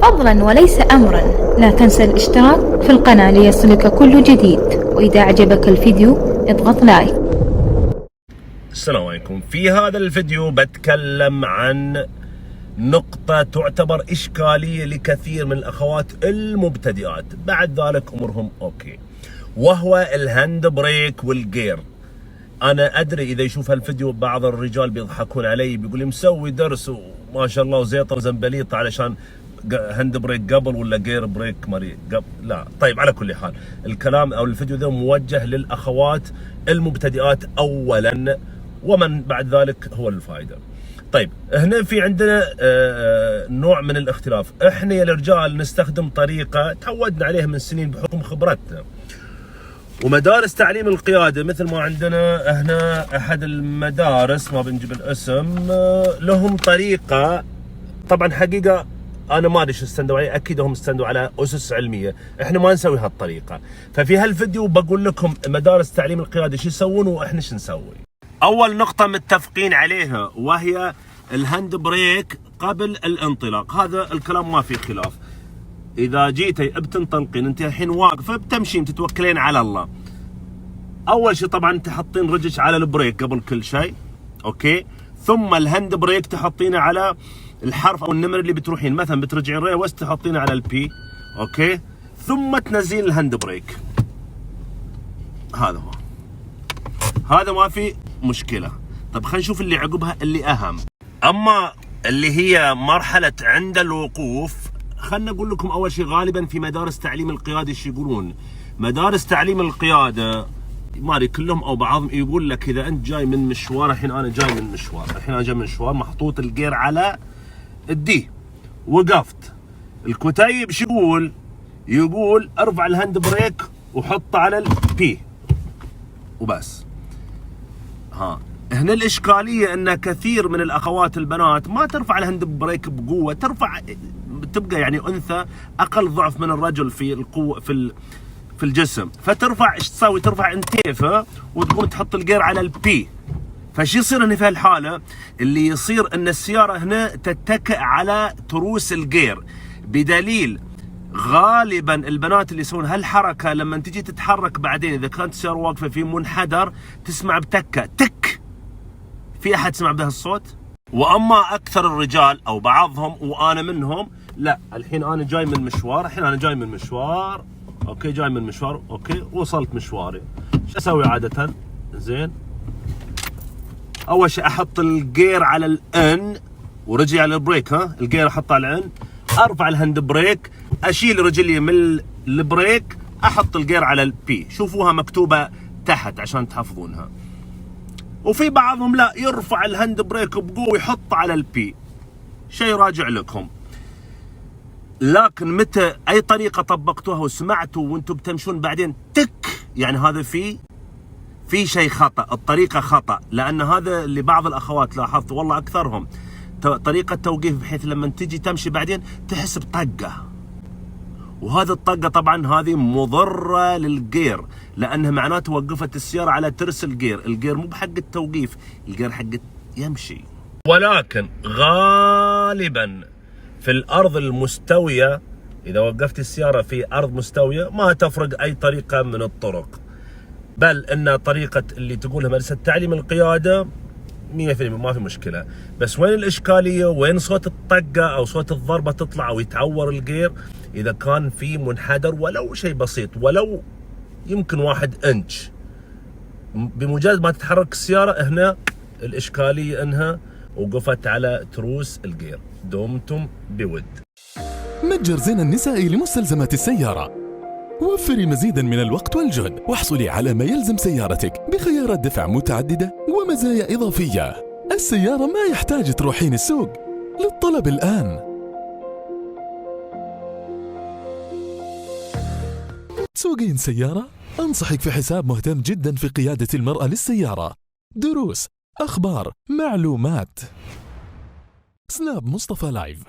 فضلا وليس أمرا، لا تنسى الاشتراك في القناة ليصلك كل جديد، وإذا أعجبك الفيديو اضغط لايك. السلام عليكم. في هذا الفيديو بتكلم عن نقطة تعتبر إشكالية لكثير من الأخوات المبتدئات، بعد ذلك أمورهم أوكي، وهو الهاند بريك والجير. أنا أدري إذا يشوف هالفيديو بعض الرجال بيضحكون علي، بيقول لي مسوي درس وما شاء الله وزيطة وزنبليطة علشان هاند بريك قبل ولا جير بريك مري قبل. لا طيب، على كل حال الكلام أو الفيديو ذا موجه للأخوات المبتدئات أولا، ومن بعد ذلك هو الفائدة. طيب هنا في عندنا نوع من الاختلاف. احنا يا الرجال نستخدم طريقة تعودنا عليها من سنين بحكم خبرتنا، ومدارس تعليم القيادة مثل ما عندنا هنا أحد المدارس ما بنجيب الاسم، لهم طريقة. طبعا حقيقة أنا ما أدري شو استندوا عليه، أكيد هم استندوا على أسس علمية، إحنا ما نسوي هالطريقة. ففي هالفيديو بقول لكم مدارس تعليم القيادة شو يسوون وإحنا شو نسوي. أول نقطة متفقين عليها وهي الهاند بريك قبل الانطلاق، هذا الكلام ما فيه خلاف. إذا جيتي بتنطلقين أنت الحين واقفة بتمشين تتوكلين على الله، أول شيء طبعا تحطين رجلك على البريك قبل كل شيء، أوكي، ثم الهاند بريك تحطينه على الحرف أو النمر اللي بتروحين، مثلا بترجعين ريوس تحطينه على البي، أوكي، ثم تنزلين الهاند بريك. هذا هو، هذا ما في مشكلة. طب خلينا نشوف اللي عقبها اللي أهم. أما اللي هي مرحلة عند الوقوف، خلنا أقول لكم أول شيء غالبا في مدارس تعليم القيادة ايش يقولون؟ مدارس تعليم القيادة ما ادري كلهم او بعضهم يقول لك اذا انت جاي من مشوار، الحين انا جاي من مشوار، محطوط الجير على الدي، وقفت، الكتيب شو يقول ارفع الهاند بريك وحطه على البي وبس. هنا الاشكاليه ان كثير من الاخوات البنات ما ترفع الهاند بريك بقوه، تبقى يعني انثى اقل ضعف من الرجل في القوه في الجسم، فترفع ايش تسوي؟ ترفع انتيفه وتقوم تحط الجير على البي. فشو يصير هنا في هالحاله؟ اللي يصير ان السياره هنا تتكئ على تروس الجير، بدليل غالبا البنات اللي يسوون هالحركه لما تجي تتحرك بعدين اذا كانت السياره واقفه في منحدر تسمع بتكه تك. في احد سمع بهالصوت؟ الصوت؟ واما اكثر الرجال او بعضهم وانا منهم، لا الحين انا جاي من مشوار، اوكي، جاي من مشوار، اوكي، وصلت مشواري، شو اسوي عاده؟ زين، اول شيء احط الجير على الان ورجلي على البريك، الجير احطه على الان، ارفع الهاند بريك، اشيل رجلي من البريك، احط الجير على البي. شوفوها مكتوبه تحت عشان تحفظونها. وفي بعضهم لا، يرفع الهاند بريك بقوه ويحطه على البي، شيء راجع لكم. لكن متى اي طريقه طبقتوها وسمعتوا وانتم بتمشون بعدين تك، يعني هذا في شيء خطا، الطريقه خطا، لان هذا اللي بعض الاخوات لاحظت والله اكثرهم طريقه توقيف بحيث لما تجي تمشي بعدين تحس بطقه، وهذه الطقه طبعا هذه مضره للجير، لانها معناته وقفت السياره على ترس الجير مو بحق التوقيف، الجير حق يمشي. ولكن غالبا في الارض المستويه، اذا وقفت السياره في ارض مستويه ما تفرق اي طريقه من الطرق، بل ان طريقه اللي تقولها مدرسه تعليم القياده 100% ما في مشكله. بس وين الاشكاليه؟ وين صوت الطقه او صوت الضربه تطلع او يتعور الجير؟ اذا كان في منحدر ولو شيء بسيط، ولو يمكن 1 انش، بمجرد ما تتحرك السياره هنا الاشكاليه انها وقفت على تروس الجير. دمتم بود. متجر زين النسائي لمستلزمات السيارة. وفري مزيدا من الوقت والجهد واحصلي على ما يلزم سيارتك بخيارات دفع متعددة ومزايا إضافية. السيارة ما يحتاج تروحين السوق، للطلب الآن. تسوقين سيارة؟ أنصحك في حساب مهتم جدا في قيادة المرأة للسيارة. دروس، أخبار، معلومات. سناب مصطفى لايف.